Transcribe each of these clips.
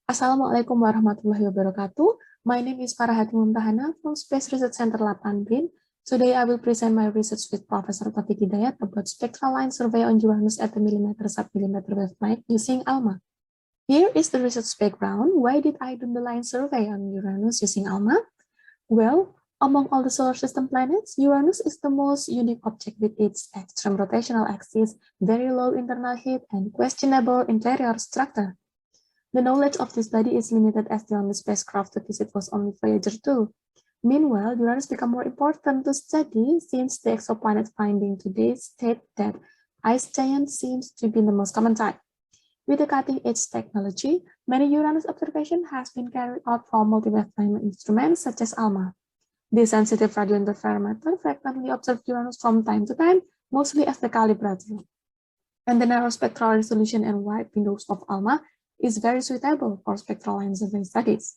Assalamualaikum warahmatullahi wabarakatuh. My name is Farah Mumtahana from Space Research Center 8 BIN. Today I will present my research with Professor Taufik Hidayat about spectral line survey on Uranus at the millimeter sub-millimeter wavelength using ALMA. Here is the research background. Why did I do the line survey on Uranus using ALMA? Well, among all the solar system planets, Uranus is the most unique object with its extreme rotational axis, very low internal heat, and questionable interior structure. The knowledge of this body is limited as the only spacecraft to visit was only Voyager 2. Meanwhile, Uranus became more important to study since the exoplanet finding today state that ice giant seems to be the most common type. With the cutting-edge technology, many Uranus observation has been carried out from multi-wavelength instruments such as ALMA. The sensitive radio interferometer frequently observed Uranus from time to time, mostly as the calibrator. And the narrow spectral resolution and wide windows of ALMA is very suitable for spectral line survey studies.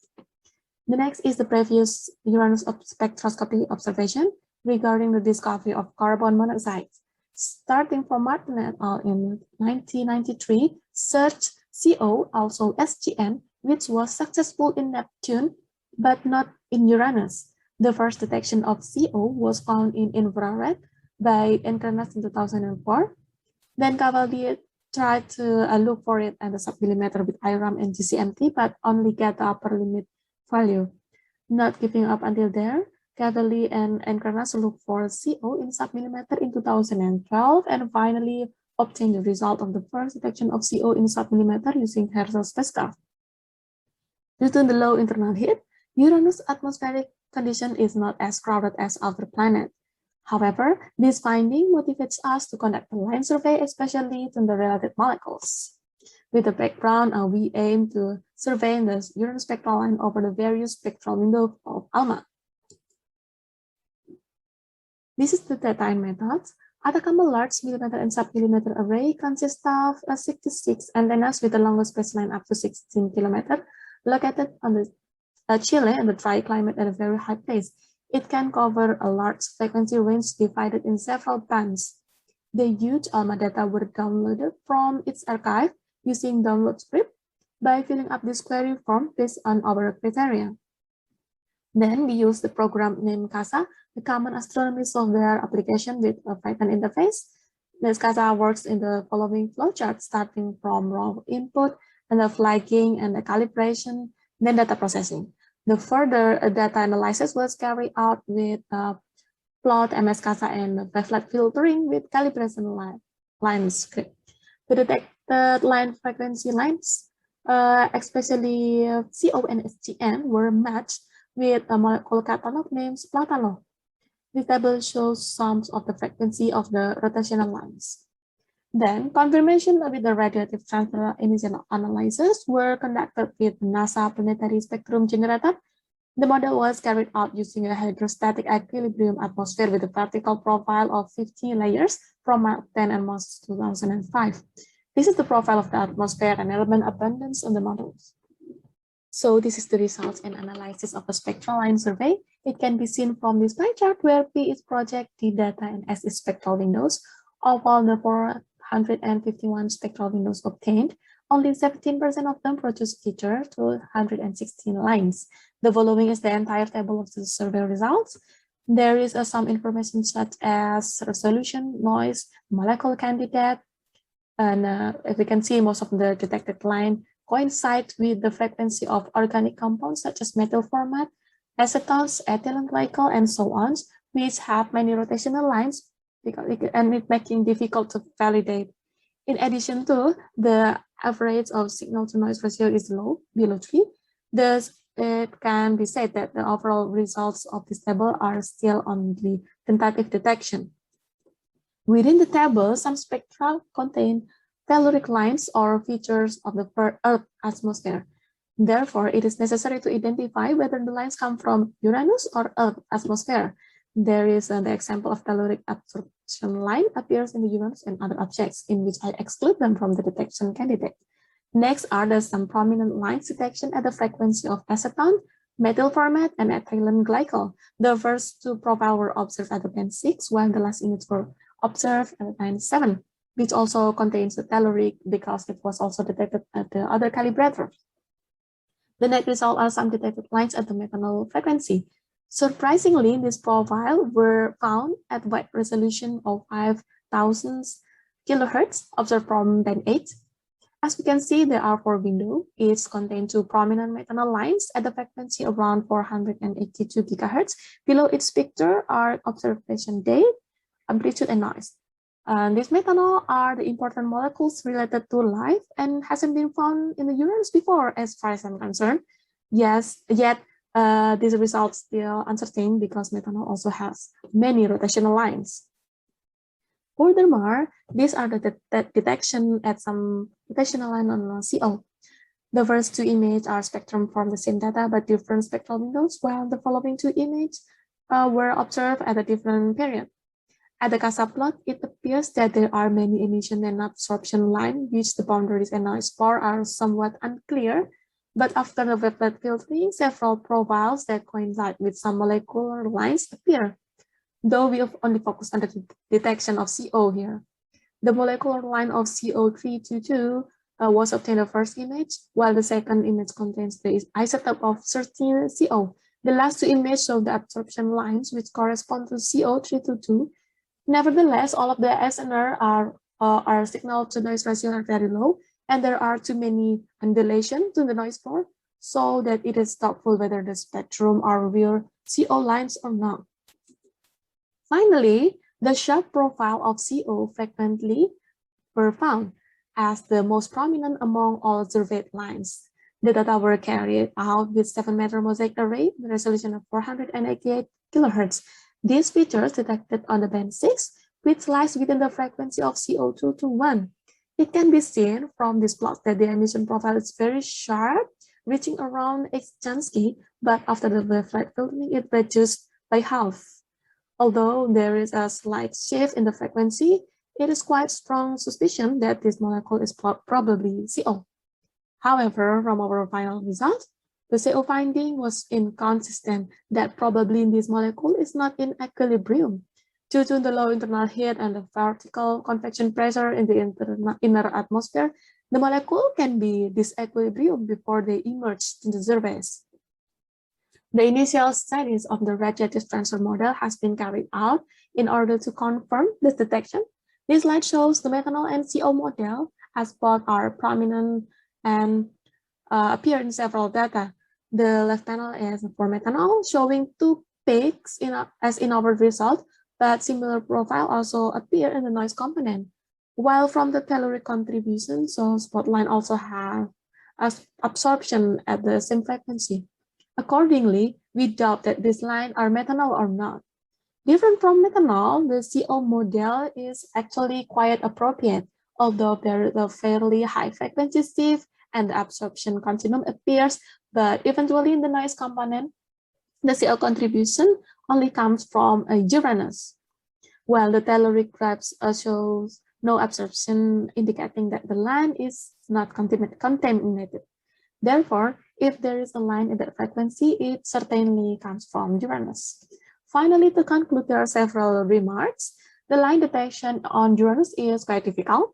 The next is the previous Uranus spectroscopy observation regarding the discovery of carbon monoxide. Starting from Martin et al. In 1993, search CO, also SGN, which was successful in Neptune, but not in Uranus. The first detection of CO was found in infrared by Encarnas in 2004. Then Cavalier tried to look for it at the sub-millimeter with IRAM and GCMT, but only get the upper limit value. Not giving up until there, Cavalier and Encarnas looked for CO in sub-millimeter in 2012 and finally obtained the result of the first detection of CO in sub-millimeter using Herschel spacecraft. Due to the low internal heat, Uranus' atmospheric condition is not as crowded as other planets. However, this finding motivates us to conduct a line survey, especially to the related molecules. With the background, we aim to survey the Uranus spectral line over the various spectral windows of ALMA. This is the data method. Atacama Large Millimeter and Sub-Millimeter Array consists of 66 antennas with the longest baseline up to 16 km, located on the Chile and the dry climate at a very high place. It can cover a large frequency range divided in several bands. The huge ALMA data were downloaded from its archive using download script by filling up this query form based on our criteria. Then we use the program named CASA, the Common Astronomy Software application with a Python interface. This CASA works in the following flowchart, starting from raw input and the flagging and the calibration, then data processing. The further data analysis was carried out with plot, MS-CASA, and wavelet filtering with calibration line script. The detected line frequency lines, especially CO and SGN, were matched with a molecule catalog named Platalo. This table shows sums of the frequency of the rotational lines. Then, confirmation with the radioactive transfer initial analysis were conducted with NASA Planetary Spectrum Generator. The model was carried out using a hydrostatic equilibrium atmosphere with a vertical profile of 15 layers from Mark 10 and Mars 2005. This is the profile of the atmosphere and element abundance on the models. So this is the results and analysis of a spectral line survey. It can be seen from this pie chart where P is project, T data, and S is spectral windows. Of all the 451 spectral windows obtained, only 17% of them produce feature to 116 lines. The following is the entire table of the survey results. There is some information such as resolution, noise, molecule candidate, and if we can see, most of the detected line coincide with the frequency of organic compounds such as metal format, acetons, ethylene glycol, and so on, which have many rotational lines and it making difficult to validate. In addition to, the average of signal to noise ratio is low, below 3. Thus, it can be said that the overall results of this table are still on the tentative detection. Within the table, some spectra contain telluric lines or features of the Earth atmosphere. Therefore, it is necessary to identify whether the lines come from Uranus or Earth atmosphere. There is the example of telluric absorption line appears in the Uranus and other objects, in which I exclude them from the detection candidate. Next are some prominent lines detection at the frequency of aceton, methyl format, and ethylene glycol. The first two profiles were observed at the band 6, while the last image were observed at band 7, which also contains the telluric because it was also detected at the other calibrators. The net result are some detected lines at the methanol frequency. Surprisingly, this profile were found at wide resolution of 5,000 kilohertz observed from band 8. As we can see, there are 4 windows. Each contain 2 prominent methanol lines at the frequency around 482 gigahertz. Below each picture are observation date, amplitude, and noise. These methanol are the important molecules related to life and hasn't been found in the Uranus before, as far as I'm concerned. Yes, yet these results still uncertain because methanol also has many rotational lines. Furthermore, these are the detection at some rotational line on CO. The first 2 images are spectrum from the same data but different spectral windows, while the following 2 images were observed at a different period. At the CASA plot, it appears that there are many emission and absorption lines, which the boundaries and noise for are somewhat unclear. But after the wavelet filtering, several profiles that coincide with some molecular lines appear, though we have only focused on the detection of CO here. The molecular line of CO322 was obtained the first image, while the second image contains the isotope of 13 CO. The last 2 images show the absorption lines, which correspond to CO322. Nevertheless, all of the SNR are signal to noise ratio are very low, and there are too many undulations to the noise floor, so that it is doubtful whether the spectrum are real CO lines or not. Finally, the sharp profile of CO frequently were found as the most prominent among all observed lines. The data were carried out with 7-meter mosaic array with resolution of 488 kilohertz. These features detected on the band 6, which lies within the frequency of CO221. It can be seen from this plot that the emission profile is very sharp, reaching around 8 Jansky, but after the wavelet filtering, it reduced by half. Although there is a slight shift in the frequency, it is quite strong suspicion that this molecule is probably CO. However, from our final result, the CO finding was inconsistent that probably this molecule is not in equilibrium. Due to the low internal heat and the vertical convection pressure in the inner atmosphere, the molecule can be disequilibrium before they emerge in the surface. The initial studies of the radiative transfer model has been carried out in order to confirm this detection. This slide shows the methanol and CO model, as both are prominent and appear in several data. The left panel is for methanol, showing 2 peaks as in our result, but similar profile also appear in the noise component. While from the telluric contribution, so spotlight also have absorption at the same frequency. Accordingly, we doubt that these lines are methanol or not. Different from methanol, the CO model is actually quite appropriate, although there is a fairly high frequency shift and the absorption continuum appears, but eventually in the noise component, the CO contribution only comes from Uranus, while the telluric graphs shows no absorption, indicating that the line is not contaminated. Therefore, if there is a line in that frequency, it certainly comes from Uranus. Finally, to conclude, there are several remarks. The line detection on Uranus is quite difficult.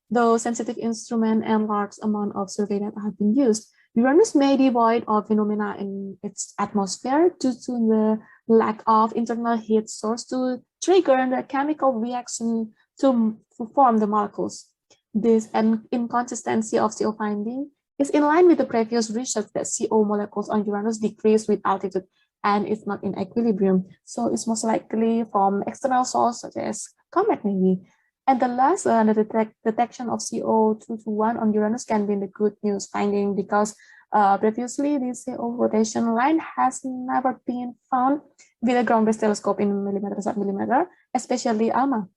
Though sensitive instrument and large amount of survey data have been used, Uranus may be devoid of phenomena in its atmosphere due to the lack of internal heat source to trigger the chemical reaction to form the molecules. This inconsistency of CO finding is in line with the previous research that CO molecules on Uranus decrease with altitude and is not in equilibrium. So it's most likely from external source such as comet maybe. And the last, the detection of CO221 on Uranus can be the good news finding because previously the CO rotation line has never been found with a ground-based telescope in millimeter, especially ALMA.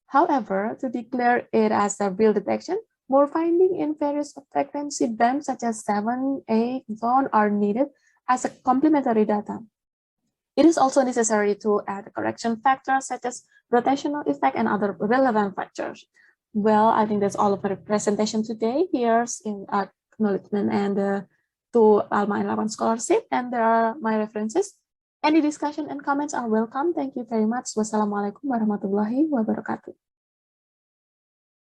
However, to declare it as a real detection, more findings in various frequency bands such as 7, 8, zone are needed as a complementary data. It is also necessary to add correction factors such as rotational effect and other relevant factors. Well, I think that's all of my presentation today. Here's in acknowledgement and to ALMA and Lapan Scholarship, and there are my references. Any discussion and comments are welcome. Thank you very much. Wassalamualaikum warahmatullahi wabarakatuh.